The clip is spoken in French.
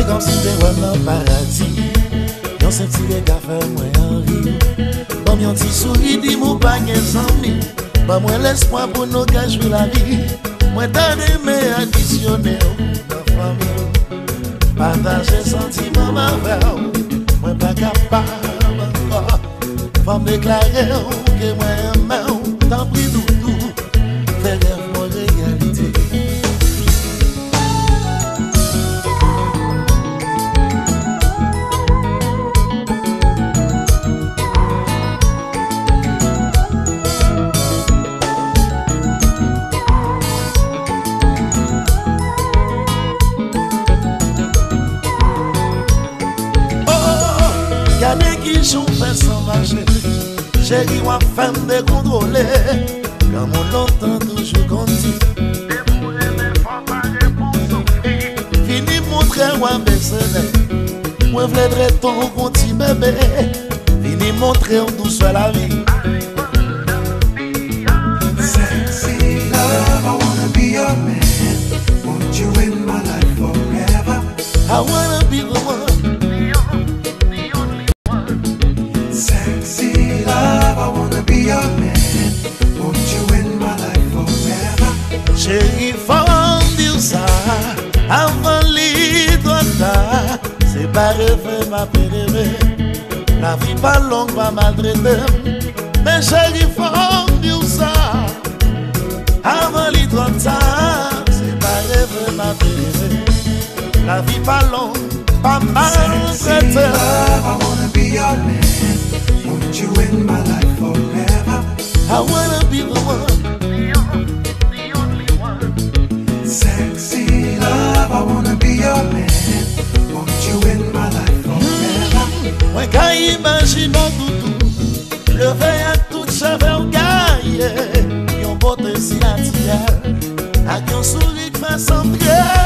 C'est comme si t'es dans le paradis. Yon senti les gars faire moi en rire. Bon, yon ti souris, dis moi pas qu'un ami. Bah moi l'espoir pour nos gars jouer la vie. Moi t'en aimé additionner ma famille. Partager sentiment avec. Moi pas capable encore. Faut me déclarer que moi aime. Tant pis tout. Fais rêve mon réalité. Gardez qui joue fait sans marcher. Chérie, ou femme de contrôler. Comme on l'entend toujours conti. Fini montrer ou un baisser. Moi v'laiderai ton conti bébé. Fini montrer en douce la vie. Sexy love, I wanna be your man. Want you in my life forever. I wanna be the one. Sexy love, I wanna be your man. Want you in my life forever. Chérie, faut dire ça. Avant l'idole, c'est pas rêver ma pédévé. La vie pas longue, pas maltraiter. Mais chérie, faut dire ça. Avant l'idole, c'est pas rêver ma pédévé. La vie pas longue, pas Sexy maltraiter. love, I wanna be your man. Want you in my life forever. I wanna be the one. Sexy love, I wanna be your man. Want you in my life forever. Moi quand imagine tout, le veille à tout cheveux gaillé, yon beauté si naturelle, avec yon sourire qui fait sans prière.